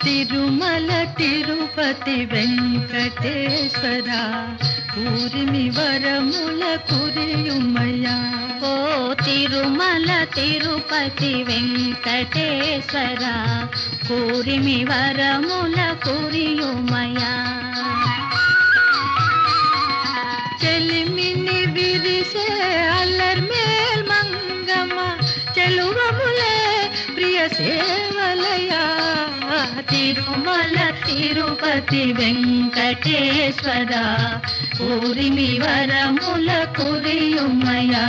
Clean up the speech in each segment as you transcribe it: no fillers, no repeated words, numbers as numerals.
తిరుమల తిరుపతి వెంకటేశ్వర ఊరిమి వరముల కురియుమయ్యా. ఓ తిరుమల తిరుపతి వెంకటేశ్వర ఊరిమి వరముల కురియుమయ్యా. చెలిమిని విరిసే అల్లర్మేల్ మంగమ్మ చెలువములే ప్రియ సేవలయా. తిరుమల తిరుపతి వెంకటేశ్వర ఊరిమి వరముల కురియుమయ్యా.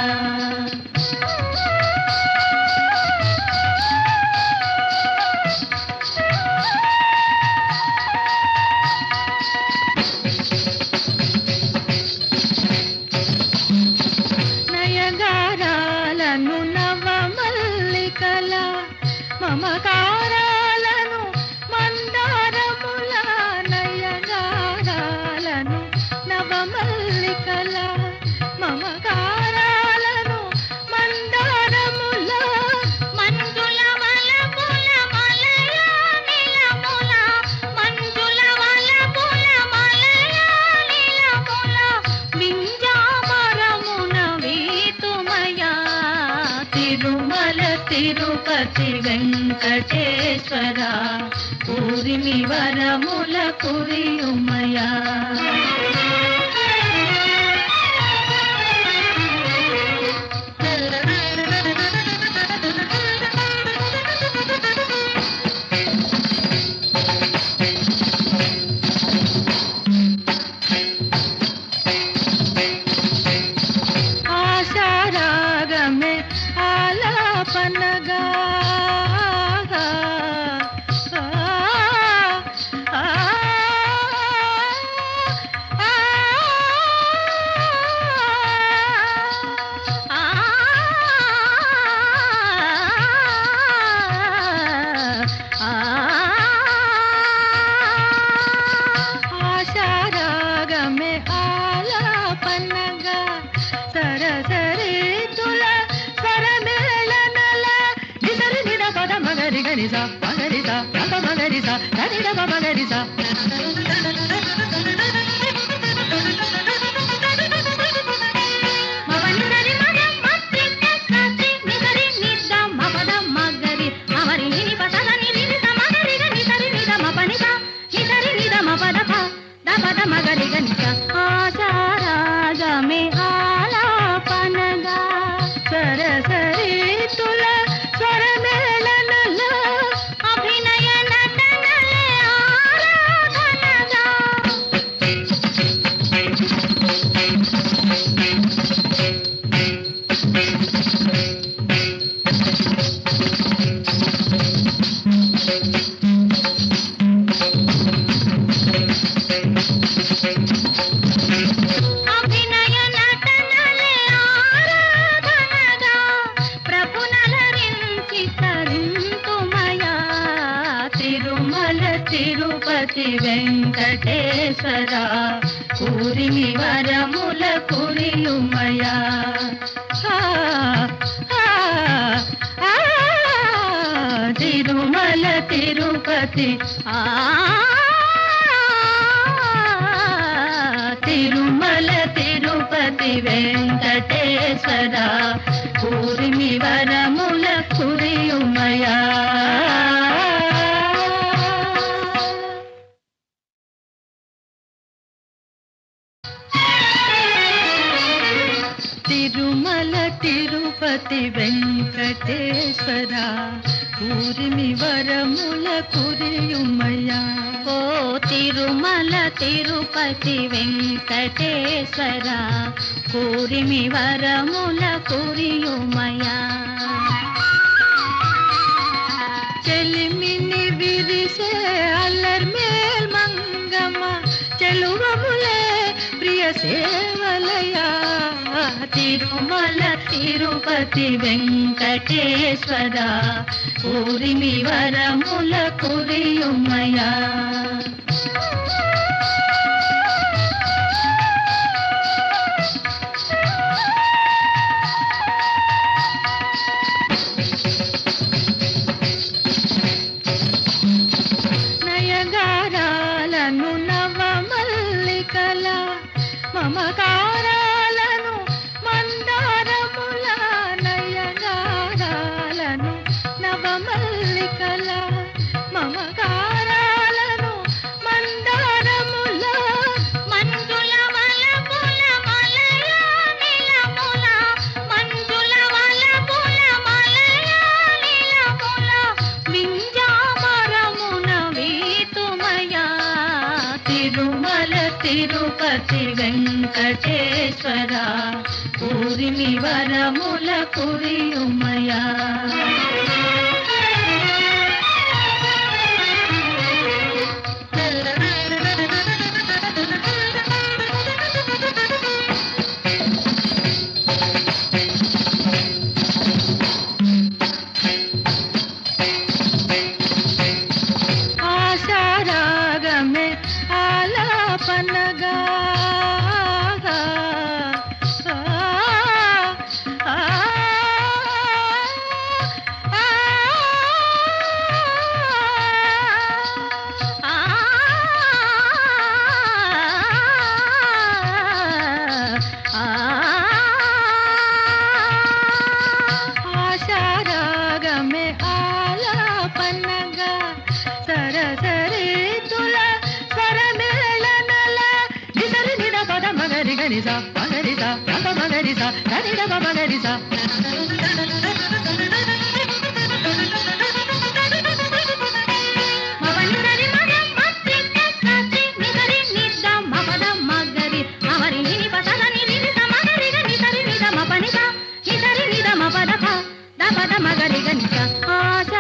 నయగారాలను నవమల్లికల మమకారాలను మందారముల. నయగారాలను నవమల్లికల మమకారాలను మందారముల. మంజుల వలపుల మలయా నిలముల మంజుల వలపుల మలయా నిలముల వింజామరమున వీతుమయా. తిరుమల తిరుపతి వెంకటేశ్వర ఊరిమి వరముల కురియుమయా. ఆశారాగమే ఆలాపనగా ఆశారాగమే ఆలాపనగా సరసరితుల స్వరమేళనల. నిసరి నిద పద మగరి గనిస మగరిస పద మగరిస గనిద మగరిస. ఆచారాగమే ఆలాపనగా సరసరితుల స్వరమేళనల అభినయ నటనలే ఆరాధనగా. అభినయ నటనలే ఆరాధనగా ప్రభునలరించి తరింతుమయా. తిరుమల తిరుపతి వెంకటేశ్వర ఊరిమి వరముల కురియుమయా. తిరుమల తిరుపతి తిరుమల తిరుపతి వెంకటేశ్వర ఊరిమి వరముల కురియుమయా. తిరుమల తిరుపతి వెంకటేశ్వర ఊరిమి వరముల కురియుమయా. ఓ తిరుమల తిరుపతి వెంకటేశ్వర ఊరిమి వరముల కురియుమయా. చెలిమిని విరిసే అల్లర్మేల్ మంగమ్మ చెలువములే ప్రియ సేవలయా. తిరుమల తిరుపతి వెంకటేశ్వర ఊరిమి వరముల కురియుమయా. మమకారాలను మందారముల నయనారాలను నవమల్లికల మమకారాలను మందారముల మంజుల వలపుల మలయ నిలముల మంజుల వలపుల మలయ నిలముల వింజామరమున వీతుమయా తిరుమల తిరుపతి వెంకటేశ్వర పూరిమి వరముల కురియుమయా ఆశారాగమే ఆలాపనగా ఆశారాగమే ఆలాపనగా సరసరీతుల స్వరమేళనల నిసరి నిద పద మగరి గనిస మగరిస రప మగరిస సరి రప మగరిస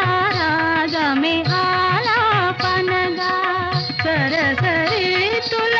ఆచారాగమే ఆలాపనగా సరసరీతుల